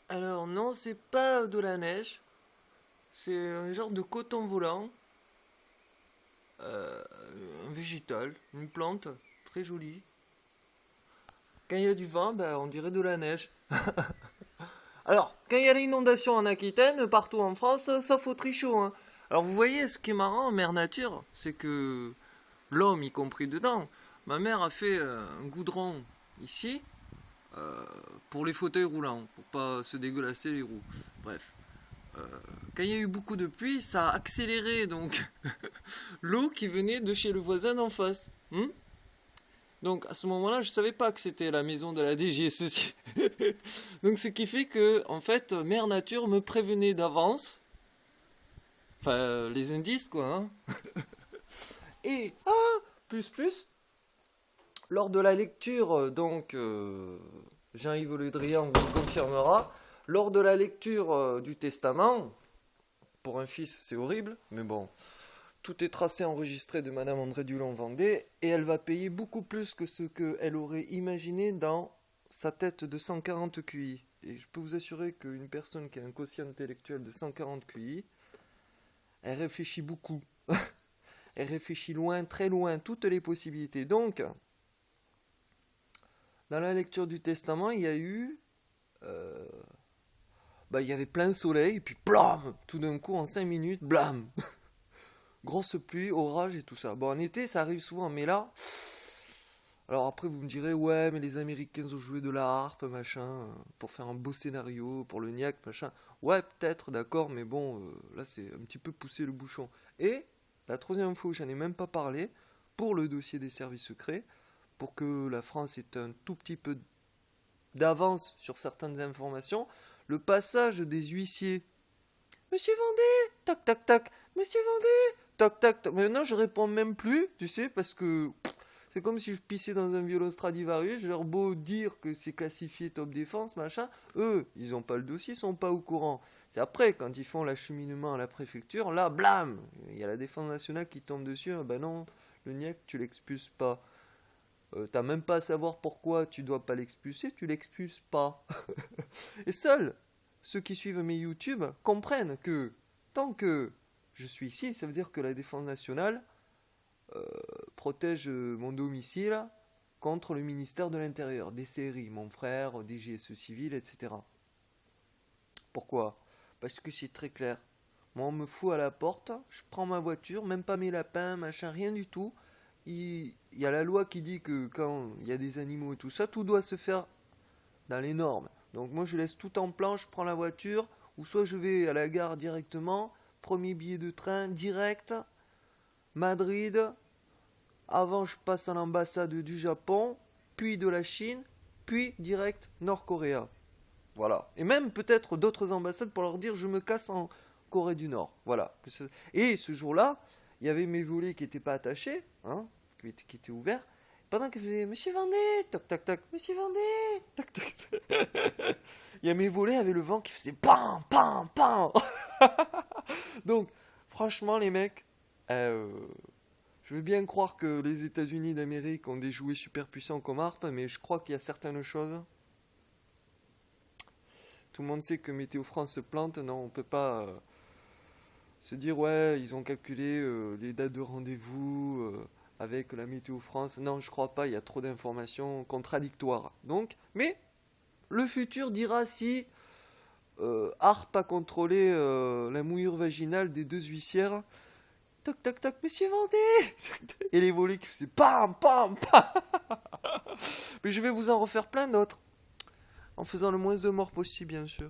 Alors non, c'est pas de la neige. C'est un genre de coton volant, euh, un végétal, une plante très jolie. Quand il y a du vent, ben, on dirait de la neige. Alors, quand il y a l'inondation en Aquitaine, partout en France, sauf au Trichot, hein. Alors vous voyez, ce qui est marrant en mer nature, c'est que l'homme y compris dedans, ma mère a fait un goudron ici euh, pour les fauteuils roulants, pour pas se dégueulasser les roues. Bref. Quand il y a eu beaucoup de pluie, ça a accéléré donc l'eau qui venait de chez le voisin d'en face. Donc à ce moment-là, je savais pas que c'était la maison de la DGSE. Donc ce qui fait que en fait, Mère Nature me prévenait d'avance, enfin les indices quoi. Et plus lors de la lecture Jean-Yves Le Drian vous le confirmera, lors de la lecture du testament, pour un fils c'est horrible, mais bon, tout est tracé, enregistré de Madame André Dulon-Vendée, et elle va payer beaucoup plus que ce qu'elle aurait imaginé dans sa tête de 140 QI. Et je peux vous assurer qu'une personne qui a un quotient intellectuel de 140 QI, elle réfléchit beaucoup. Elle réfléchit loin, très loin, toutes les possibilités. Donc, dans la lecture du testament, il y a eu... il y avait plein soleil, et puis blam, tout d'un coup, en 5 minutes, blam, grosse pluie, orage et tout ça. Bon, en été, ça arrive souvent, mais là... Alors après, vous me direz, ouais, mais les Américains ont joué de la harpe, machin, pour faire un beau scénario, pour le niaque, machin. Ouais, peut-être, d'accord, mais bon, là, c'est un petit peu pousser le bouchon. Et, la troisième fois où j'en ai même pas parlé, pour le dossier des services secrets, pour que la France ait un tout petit peu d'avance sur certaines informations, le passage des huissiers. Monsieur Vendée, tac tac tac, Monsieur Vendée, tac tac tac. Maintenant je réponds même plus, tu sais, parce que c'est comme si je pissais dans un violon Stradivarius, je leur beau dire que c'est classifié top défense, machin, eux, ils ont pas le dossier, ils sont pas au courant. C'est après, quand ils font l'acheminement à la préfecture, là, blam, il y a la défense nationale qui tombe dessus, ah ben non, le niaque, tu l'expulses pas. T'as même pas à savoir pourquoi tu dois pas l'expulser, tu l'expulses pas. Et seuls ceux qui suivent mes YouTube comprennent que tant que je suis ici, ça veut dire que la défense nationale protège mon domicile contre le ministère de l'Intérieur, des séries, mon frère, DGSE civil, etc. Pourquoi? Parce que c'est très clair. Moi, on me fout à la porte, je prends ma voiture, même pas mes lapins, machin, rien du tout. Il y a la loi qui dit que quand il y a des animaux et tout ça, tout doit se faire dans les normes. Donc moi, je laisse tout en plan, je prends la voiture, ou soit je vais à la gare directement, premier billet de train direct, Madrid, avant je passe à l'ambassade du Japon, puis de la Chine, puis direct Nord-Coréa. Voilà. Et même peut-être d'autres ambassades pour leur dire je me casse en Corée du Nord. Voilà. Et ce jour-là, il y avait mes volets qui n'étaient pas attachés, hein, qui étaient ouverts. Pendant que je faisais Monsieur Vendée, toc toc toc, Monsieur Vendée, toc toc toc. Il y a mes volets avec le vent qui faisait pam pam pam. Donc, franchement, les mecs, je veux bien croire que les États-Unis d'Amérique ont des jouets super puissants comme harpe, mais je crois qu'il y a certaines choses. Tout le monde sait que Météo France se plante. Non, on peut pas se dire ouais, ils ont calculé les dates de rendez-vous avec la Météo France. Non, je crois pas. Il y a trop d'informations contradictoires. Donc, mais le futur dira si Harpe a contrôlé la mouillure vaginale des deux huissières. Toc toc toc, Monsieur Vendée. Et les volets qui faisaient pam pam pam. Mais je vais vous en refaire plein d'autres, en faisant le moins de morts possible, bien sûr.